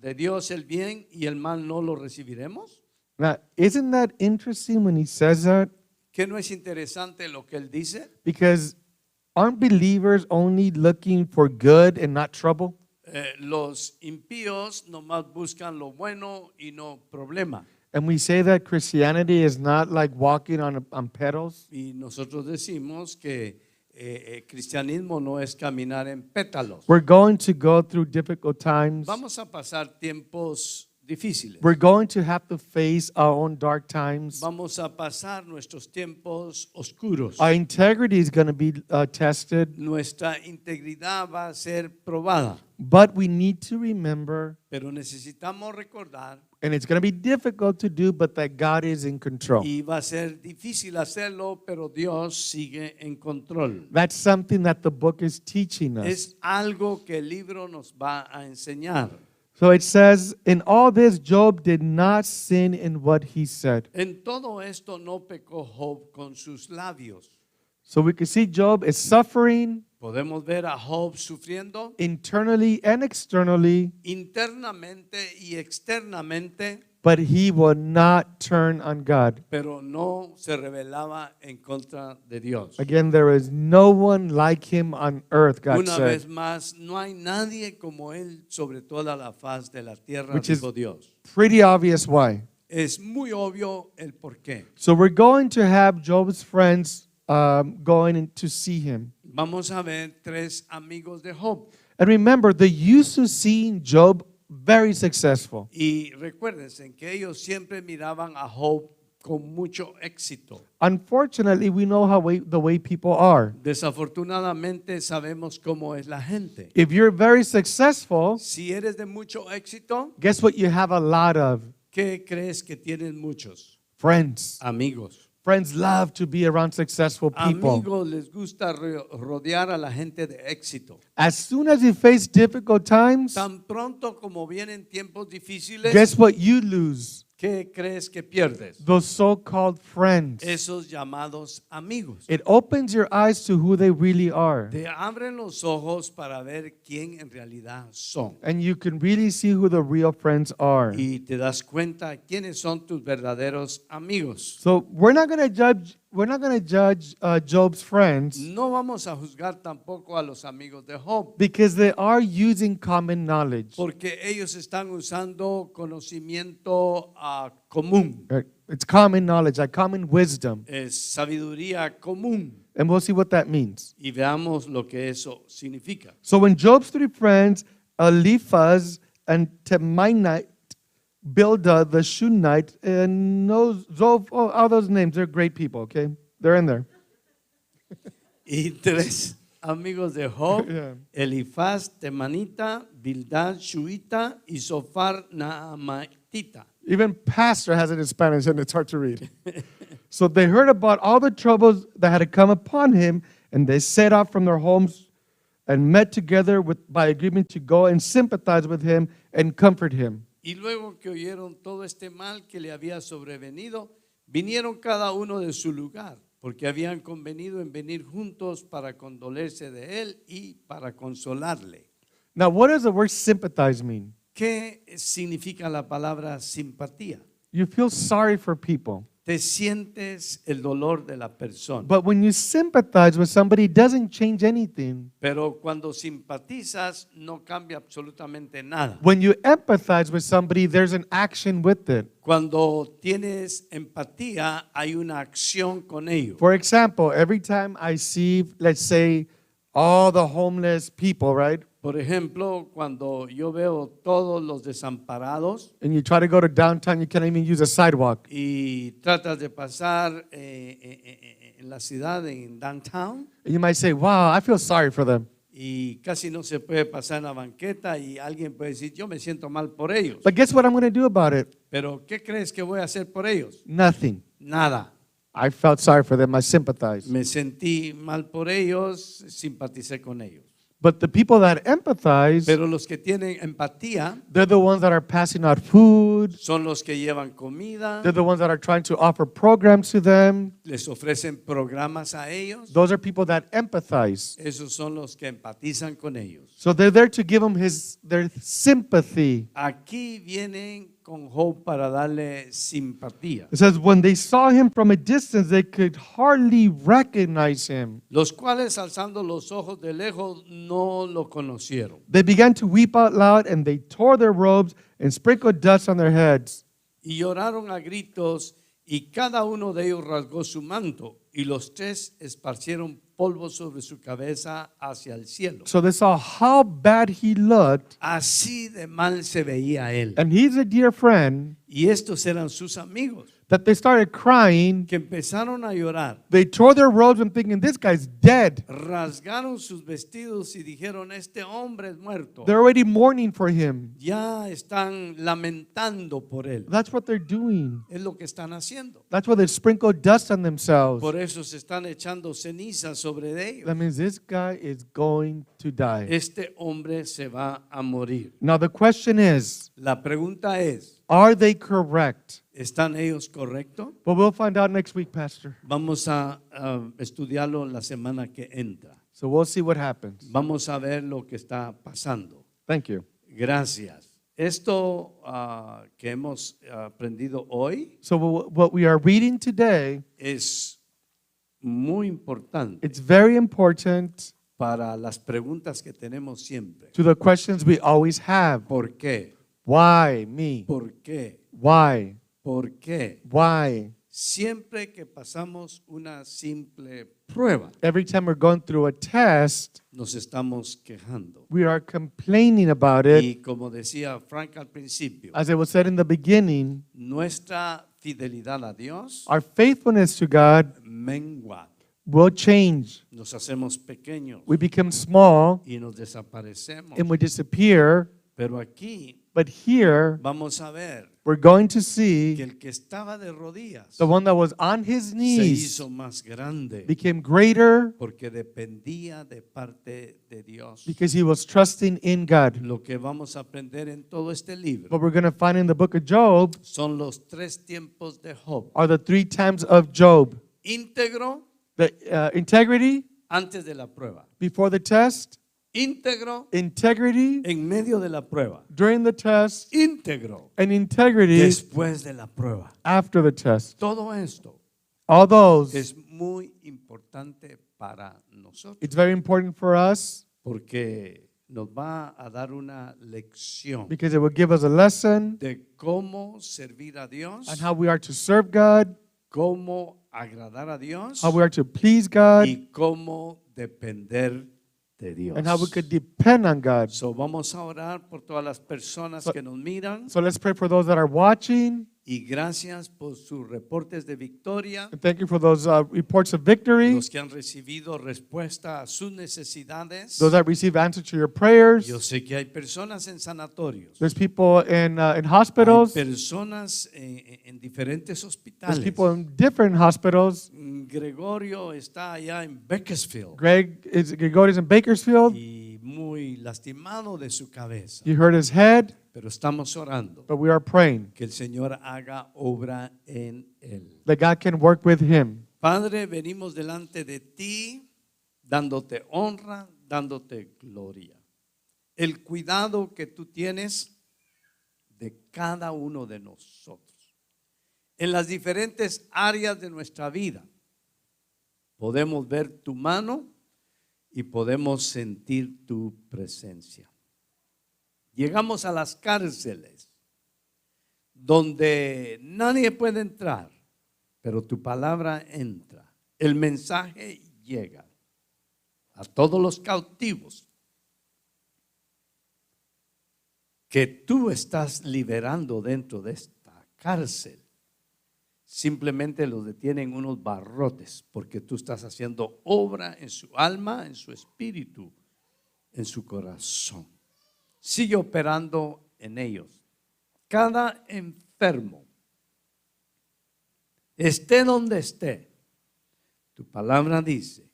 de Dios el bien y el mal no lo recibiremos? Now, isn't that interesting when he says that? ¿Qué no es interesante lo que él dice? Because aren't believers only looking for good and not trouble? Los impíos nomás buscan lo bueno y no problema. And we say that Christianity is not like walking on petals. Y nosotros decimos que cristianismo no es caminar en pétalos. We're going to go through difficult times. Vamos a pasar tiempos difíciles. We're going to have to face our own dark times. Vamos a pasar nuestros tiempos oscuros. Our integrity is going to be tested. Nuestra integridad va a ser probada. But we need to remember, Pero necesitamos recordar, and it's going to be difficult to do, but that God is in control. y va a ser difícil hacerlo, pero Dios sigue en control. That's something that the book is teaching us. Es algo que el libro nos va a enseñar. So it says, in all this, Job did not sin in what he said. En todo esto no pecó Job con sus labios. So we can see Job is suffering Podemos ver a Job sufriendo internally and externally, internamente y externamente, but he will not turn on God. pero no se rebelaba en contra de Dios. Again, there is no one like him on earth, God Una said. vez más, no hay nadie como él sobre toda la faz de la tierra, Which is- dijo Dios. Pretty obvious why. Es muy obvio el porqué. So we're going to have Job's friends going in to see him. Vamos a ver tres amigos de Job. And remember, they used to see Job very successful. Y recuérdense que ellos siempre miraban a Job con mucho éxito. Unfortunately, we know the way people are. Desafortunadamente sabemos cómo es la gente. If you're very successful, Si eres de mucho éxito, guess what you have a lot of? ¿qué crees que tienen muchos? Friends. Amigos. Friends love to be around successful people. Amigos les gusta rodear a la gente de éxito. As soon as you face difficult times, Tan pronto como vienen tiempos difíciles, guess what you lose? ¿qué crees que pierdes? Those so-called friends. Esos llamados amigos. It opens your eyes to who they really are. Te abren los ojos para ver quién en realidad son. And you can really see who the real friends are. Y te das cuenta quiénes son tus verdaderos amigos. So we're not going to judge Job's friends No vamos a juzgar tampoco a los amigos de Job, because they are using common knowledge. porque ellos están usando conocimiento común, It's common knowledge, like common wisdom. es sabiduría común. And we'll see what that means. Y veamos lo que eso significa. So when Job's three friends, Eliphaz and Temanite, Bildad the Shunammite, and Zob, all those names, they're great people, okay? They're in there. Y tres amigos de Job, Yeah. Elifaz, Temanita, Bildad, Shuita y Sofar, Naamatita. Even pastor has it in Spanish and it's hard to read. So they heard about all the troubles that had come upon him, and they set out from their homes and met together by agreement to go and sympathize with him and comfort him. Y luego que oyeron todo este mal que le había sobrevenido, vinieron cada uno de su lugar, porque habían convenido en venir juntos para condolerse de él y para consolarle. Now, what does the word sympathize mean? ¿Qué significa la palabra simpatía? You feel sorry for people. Te sientes el dolor de la persona. But when you sympathize with somebody, it doesn't change anything. Pero cuando simpatizas no cambia absolutamente nada. When you empathize with somebody, there's an action with it. Cuando tienes empatía, hay una acción con ello. For example, every time I see, let's say, all the homeless people, right? Por ejemplo, cuando yo veo todos los desamparados And you try to go to downtown, you can't even use a sidewalk. y tratas de pasar en la ciudad, en downtown, And you might say, wow, I feel sorry for them. y casi no se puede pasar en la banqueta y alguien puede decir, yo me siento mal por ellos. But guess what I'm going to do about it? Pero, ¿qué crees que voy a hacer por ellos? Nothing. Nada. I felt sorry for them. I sympathized. Me sentí mal por ellos, simpaticé con ellos. But the people that empathize, Pero los que tienen empatía they're the ones that are passing out food. son los que llevan comida, They're the ones that are trying to offer programs to them. les ofrecen programas a ellos. Those are people that empathize. Esos son los que empatizan con ellos. So they're there to give them their sympathy. Aquí vienen con Job para darle simpatía. It says, when they saw him from a distance, they could hardly recognize him. Los cuales alzando los ojos de lejos no lo conocieron. They began to weep out loud, and they tore their robes and sprinkled dust on their heads. Y lloraron a gritos y cada uno de ellos rasgó su manto y los tres esparcieron polvo sobre su cabeza hacia el cielo. So they saw how bad he looked, Así de mal se veía él. and he's a dear friend, Y estos eran sus amigos that they started crying. que empezaron a llorar. They tore their robes and thinking, this guy's dead. Rasgaron sus vestidos y dijeron, este hombre es muerto. They're already mourning for him. Ya están lamentando por él. That's what they're doing. Es lo que están haciendo. That's why they sprinkled dust on themselves. Por eso se están echando cenizas sobre ellos. That means this guy is going to die. Este hombre se va a morir. Now the question is, La pregunta es, Are they correct? ¿Están ellos correctos? But we'll find out next week, Pastor. Vamos a estudiarlo la semana que entra. So we'll see what happens. Vamos a ver lo que está pasando. Thank you. Gracias. Esto que hemos aprendido hoy So what we are reading today, es muy importante it's very important para las preguntas que tenemos siempre. to the questions we always have. ¿Por qué? Why me? ¿Por qué? Why? ¿Por qué? Why? Siempre que pasamos una simple prueba, Every time we're going through a test, nos estamos quejando. we are complaining about it. Y como decía Frank al principio, As it was said in the beginning, nuestra fidelidad a Dios our faithfulness to God mengua. will change. Nos hacemos pequeños We become small y nos desaparecemos. and we disappear. Pero aquí But here, vamos a ver we're going to que see el que estaba de rodillas the one that was on his se knees hizo más grande became greater porque dependía de parte de Dios. because he was trusting in God. Lo que vamos a aprender en todo este libro What we're going to find in the book of Job son los 3 tiempos de Job. are the 3 times of Job. Íntegro The integrity antes de la prueba. before the test, Íntegro integrity en medio de la prueba. during the test, Íntegro and integrity después de la prueba. after the test. Todo esto All those, es muy importante para nosotros it's very important for us porque nos va a dar una lección because it will give us a lesson de cómo servir a Dios, on how we are to serve God, cómo agradar a Dios how we are to please God, y cómo depender de Dios. and how we could depend on God. So, vamos a orar por todas las personas que nos miran So let's pray for those that are watching, y gracias por sus reportes de victoria, and thank you for those reports of victory, los que han recibido respuesta a sus necesidades. those that receive answer to your prayers. Yo sé que hay personas en sanatorios, There's people in hay hospitals. personas en diferentes There's hospitales. people in different hospitals. Gregorio está allá en Bakersfield Gregorius in Bakersfield. y muy lastimado de su cabeza, You hurt his head, pero estamos orando but we are praying que el Señor haga obra en él. that God can work with him. Padre, venimos delante de ti, dándote honra, dándote gloria. El cuidado que tú tienes de cada uno de nosotros. En las diferentes áreas de nuestra vida, podemos ver tu mano y podemos sentir tu presencia. Llegamos a las cárceles donde nadie puede entrar, pero tu palabra entra. El mensaje llega a todos los cautivos que tú estás liberando dentro de esta cárcel. Simplemente los detienen unos barrotes porque tú estás haciendo obra en su alma, en su espíritu, en su corazón. Sigue operando en ellos. Cada enfermo, esté donde esté, tu palabra dice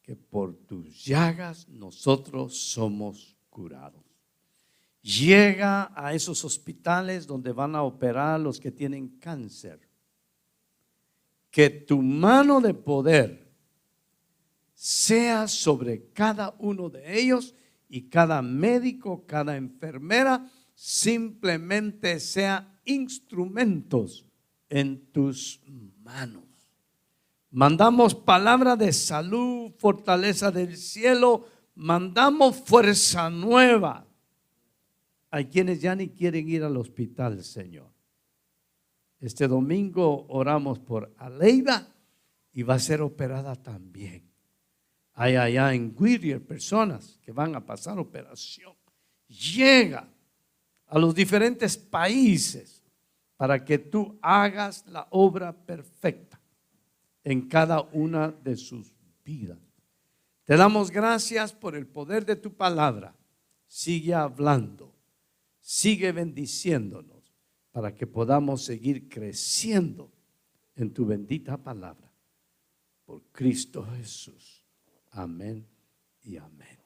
que por tus llagas nosotros somos curados. Llega a esos hospitales donde van a operar a los que tienen cáncer. Que tu mano de poder sea sobre cada uno de ellos y cada médico, cada enfermera, simplemente sea instrumentos en tus manos. Mandamos palabra de salud, fortaleza del cielo, mandamos fuerza nueva. Hay quienes ya ni quieren ir al hospital, Señor. Este domingo oramos por Aleida y va a ser operada también. Hay allá en Whittier personas que van a pasar operación. Llega a los diferentes países para que tú hagas la obra perfecta en cada una de sus vidas. Te damos gracias por el poder de tu palabra. Sigue hablando, sigue bendiciéndonos para que podamos seguir creciendo en tu bendita palabra. Por Cristo Jesús. Amén y amén.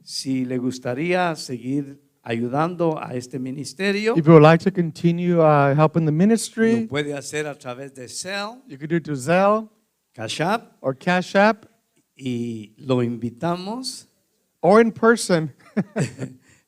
Si le gustaría seguir ayudando a este ministerio, If you would like to continue helping the lo ministry, puede hacer a través de Zelle, you could do it to Zelle Cash App, or Cash App y lo invitamos, or in person.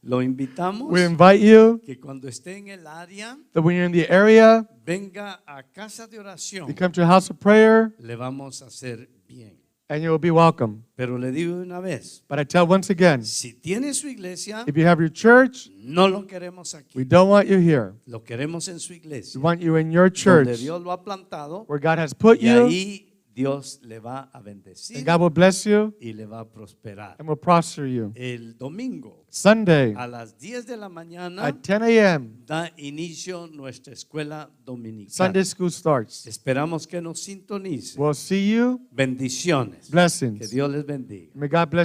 lo invitamos We invite you que cuando esté en el área, that when you're in the area, venga a casa de oración, you come to a house of prayer le vamos a hacer bien. and you will be welcome. Pero le digo una vez, But I tell once again, si tiene su iglesia, if you have your church, no lo queremos aquí, we don't want you here. lo queremos en su We iglesia, want you in your donde church Dios lo ha plantado, where God has put y you, ahí Dios le va a bendecir and God will bless you y le va a prosperar. and will prosper you. El domingo Sunday a las 10 de la mañana at 10 a.m., da inicio nuestra escuela dominical. Sunday school starts. Esperamos que nos sintonice. We'll see you. Bendiciones. Que Blessings. Dios les bendiga. May God bless